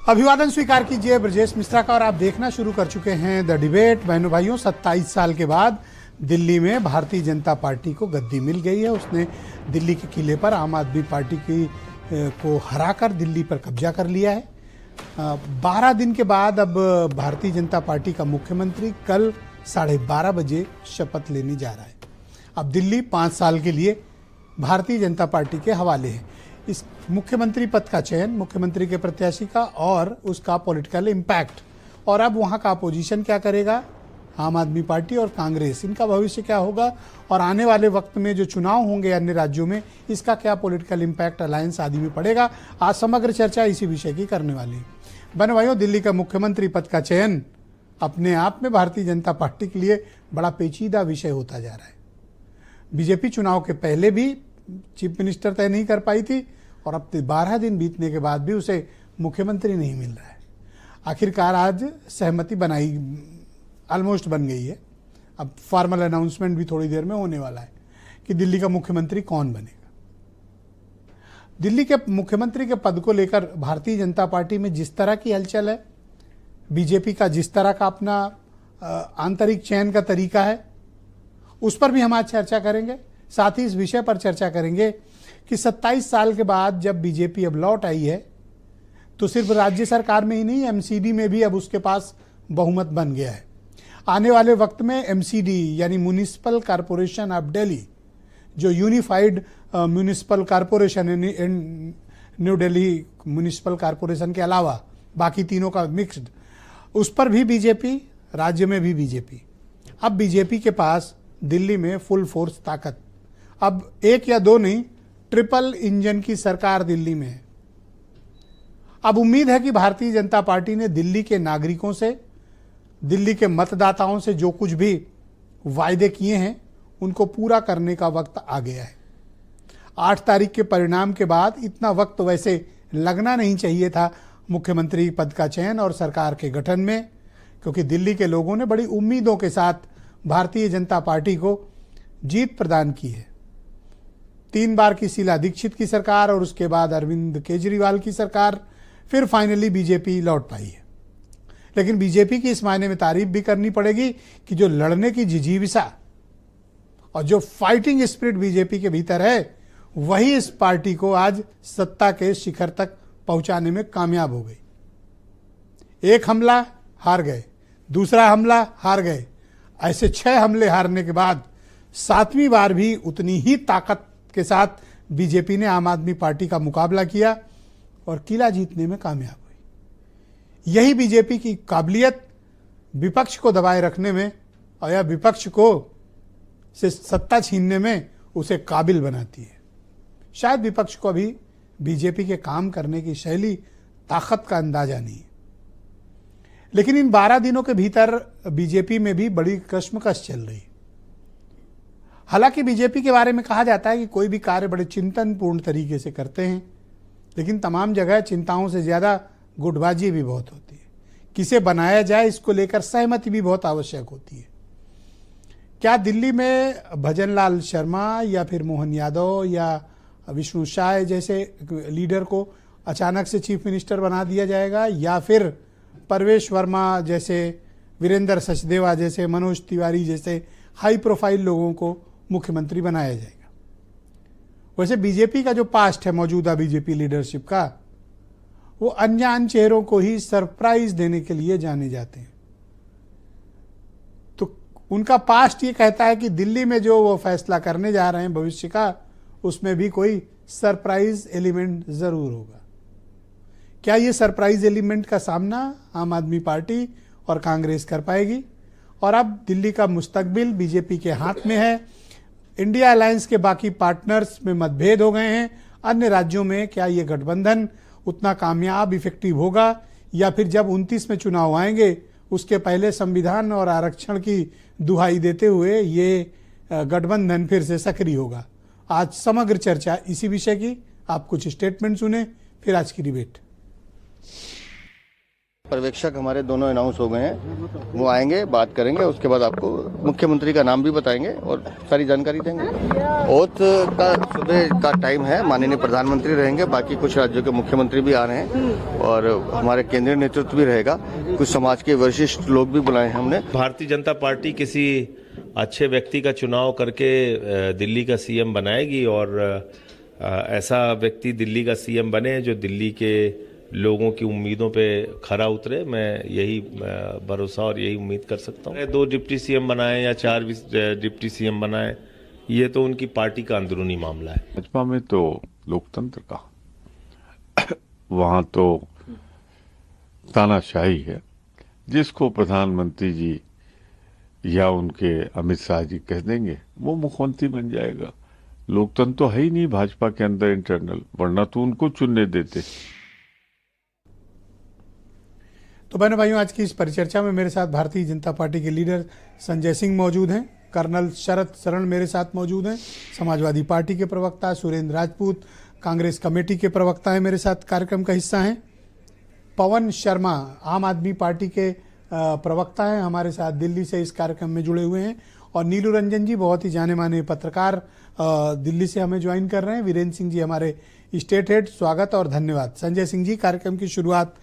अभिवादन स्वीकार कीजिए ब्रजेश मिश्रा का और आप देखना शुरू कर चुके हैं द डिबेट। बहनों भाइयों, 27 साल के बाद दिल्ली में भारतीय जनता पार्टी को गद्दी मिल गई है। उसने दिल्ली के किले पर आम आदमी पार्टी को हराकर दिल्ली पर कब्जा कर लिया है। 12 दिन के बाद अब भारतीय जनता पार्टी का मुख्यमंत्री कल 12:30 बजे शपथ लेने जा रहा है। अब दिल्ली 5 साल के लिए भारतीय जनता पार्टी के हवाले है। इस मुख्यमंत्री पद का चयन, मुख्यमंत्री के प्रत्याशी का और उसका पॉलिटिकल इम्पैक्ट, और अब वहाँ का अपोजिशन क्या करेगा, आम आदमी पार्टी और कांग्रेस, इनका भविष्य क्या होगा, और आने वाले वक्त में जो चुनाव होंगे अन्य राज्यों में, इसका क्या पॉलिटिकल इम्पैक्ट अलायंस आदि में पड़ेगा। आज समग्र चर्चा इसी विषय की करने वाली है। बहनों भाइयों, दिल्ली का मुख्यमंत्री पद का चयन अपने आप में भारतीय जनता पार्टी के लिए बड़ा पेचीदा विषय होता जा रहा है। बीजेपी चुनाव के पहले भी चीफ मिनिस्टर तय नहीं कर पाई थी और अब 12 दिन बीतने के बाद भी उसे मुख्यमंत्री नहीं मिल रहा है। आखिरकार आज सहमति बनाई, ऑलमोस्ट बन गई है। अब फॉर्मल अनाउंसमेंट भी थोड़ी देर में होने वाला है कि दिल्ली का मुख्यमंत्री कौन बनेगा। दिल्ली के मुख्यमंत्री के पद को लेकर भारतीय जनता पार्टी में जिस तरह की हलचल है, बीजेपी का जिस तरह का अपना आंतरिक चयन का तरीका है, उस पर भी हम आज चर्चा करेंगे। साथ ही इस विषय पर चर्चा करेंगे कि 27 साल के बाद जब बीजेपी अब लौट आई है तो सिर्फ राज्य सरकार में ही नहीं, एमसीडी में भी अब उसके पास बहुमत बन गया है। आने वाले वक्त में एमसीडी यानी म्युनिसिपल कॉरपोरेशन ऑफ दिल्ली, जो यूनिफाइड म्युनिसिपल कॉरपोरेशन है, न्यू दिल्ली म्युनिसिपल कॉरपोरेशन के अलावा बाकी तीनों का मिक्स्ड, उस पर भी बीजेपी, राज्य में भी बीजेपी। अब बीजेपी के पास दिल्ली में फुल फोर्स ताकत, अब एक या दो नहीं, ट्रिपल इंजन की सरकार दिल्ली में है। अब उम्मीद है कि भारतीय जनता पार्टी ने दिल्ली के नागरिकों से, दिल्ली के मतदाताओं से जो कुछ भी वायदे किए हैं उनको पूरा करने का वक्त आ गया है। 8 तारीख के परिणाम के बाद इतना वक्त वैसे लगना नहीं चाहिए था मुख्यमंत्री पद का चयन और सरकार के गठन में, क्योंकि दिल्ली के लोगों ने बड़ी उम्मीदों के साथ भारतीय जनता पार्टी को जीत प्रदान की है। 3 बार की शीला दीक्षित की सरकार और उसके बाद अरविंद केजरीवाल की सरकार, फिर फाइनली बीजेपी लौट पाई है। लेकिन बीजेपी की इस मायने में तारीफ भी करनी पड़ेगी कि जो लड़ने की जिजीविसा और जो फाइटिंग स्पिरिट बीजेपी के भीतर है, वही इस पार्टी को आज सत्ता के शिखर तक पहुंचाने में कामयाब हो गई। एक हमला हार गए, दूसरा हमला हार गए, ऐसे 6 हमले हारने के बाद 7वीं बार भी उतनी ही ताकत के साथ बीजेपी ने आम आदमी पार्टी का मुकाबला किया और किला जीतने में कामयाब हुई। यही बीजेपी की काबिलियत विपक्ष को दबाए रखने में और या विपक्ष को से सत्ता छीनने में उसे काबिल बनाती है। शायद विपक्ष को अभी बीजेपी के काम करने की शैली, ताकत का अंदाजा नहीं है। लेकिन इन 12 दिनों के भीतर बीजेपी में भी बड़ी कश्मकश चल रही है। हालांकि बीजेपी के बारे में कहा जाता है कि कोई भी कार्य बड़े चिंतनपूर्ण तरीके से करते हैं, लेकिन तमाम जगह चिंताओं से ज़्यादा गुटबाजी भी बहुत होती है। किसे बनाया जाए इसको लेकर सहमति भी बहुत आवश्यक होती है। क्या दिल्ली में भजनलाल शर्मा या फिर मोहन यादव या विष्णु शाह जैसे लीडर को अचानक से चीफ मिनिस्टर बना दिया जाएगा, या फिर परवेश वर्मा जैसे, वीरेंद्र सचदेवा जैसे, मनोज तिवारी जैसे हाई प्रोफाइल लोगों को मुख्यमंत्री बनाया जाएगा। वैसे बीजेपी का जो पास्ट है, मौजूदा बीजेपी लीडरशिप का, वो अनजान चेहरों को ही सरप्राइज देने के लिए जाने जाते हैं। तो उनका पास्ट ये कहता है कि दिल्ली में जो वो फैसला करने जा रहे हैं भविष्य का, उसमें भी कोई सरप्राइज एलिमेंट जरूर होगा। क्या ये सरप्राइज एलिमेंट का सामना आम आदमी पार्टी और कांग्रेस कर पाएगी? और अब दिल्ली का मुस्तकबिल बीजेपी के हाथ में है। इंडिया अलायंस के बाकी पार्टनर्स में मतभेद हो गए हैं। अन्य राज्यों में क्या ये गठबंधन उतना कामयाब, इफेक्टिव होगा, या फिर जब 29 में चुनाव आएंगे उसके पहले संविधान और आरक्षण की दुहाई देते हुए ये गठबंधन फिर से सक्रिय होगा? आज समग्र चर्चा इसी विषय की। आप कुछ स्टेटमेंट सुने, फिर आज की डिबेट। पर्यवेक्षक हमारे दोनों अनाउंस हो गए हैं, वो आएंगे, बात करेंगे, उसके बाद आपको मुख्यमंत्री का नाम भी बताएंगे और सारी जानकारी देंगे। ओथ का सुबह का टाइम है, माननीय प्रधानमंत्री रहेंगे, बाकी कुछ राज्यों के मुख्यमंत्री भी आ रहे हैं और हमारे केंद्रीय नेतृत्व भी रहेगा, कुछ समाज के वरिष्ठ लोग भी बुलाए हैं हमने। भारतीय जनता पार्टी किसी अच्छे व्यक्ति का चुनाव करके दिल्ली का सीएम बनाएगी और ऐसा व्यक्ति दिल्ली का सीएम बने जो दिल्ली के लोगों की उम्मीदों पे खरा उतरे। मैं यही भरोसा और यही उम्मीद कर सकता हूँ। 2 डिप्टी सीएम बनाए या 4 डिप्टी सीएम बनाए, ये तो उनकी पार्टी का अंदरूनी मामला है। भाजपा में तो लोकतंत्र का वहां तो तानाशाही है। जिसको प्रधानमंत्री जी या उनके अमित शाह जी कह देंगे वो मुख्यमंत्री बन जाएगा। लोकतंत्र तो है ही नहीं भाजपा के अंदर इंटरनल, वरना तो उनको चुनने देते। तो बहनों भाइयों, आज की इस परिचर्चा में मेरे साथ भारतीय जनता पार्टी के लीडर संजय सिंह मौजूद हैं, कर्नल शरद शरण मेरे साथ मौजूद हैं, समाजवादी पार्टी के प्रवक्ता सुरेंद्र राजपूत, कांग्रेस कमेटी के प्रवक्ता हैं, मेरे साथ कार्यक्रम का हिस्सा हैं। पवन शर्मा आम आदमी पार्टी के प्रवक्ता हैं, हमारे साथ दिल्ली से इस कार्यक्रम में जुड़े हुए हैं। और नीलू रंजन जी बहुत ही जाने माने पत्रकार दिल्ली से हमें ज्वाइन कर रहे हैं। वीरेंद्र सिंह जी हमारे स्टेट हेड, स्वागत और धन्यवाद। संजय सिंह जी, कार्यक्रम की शुरुआत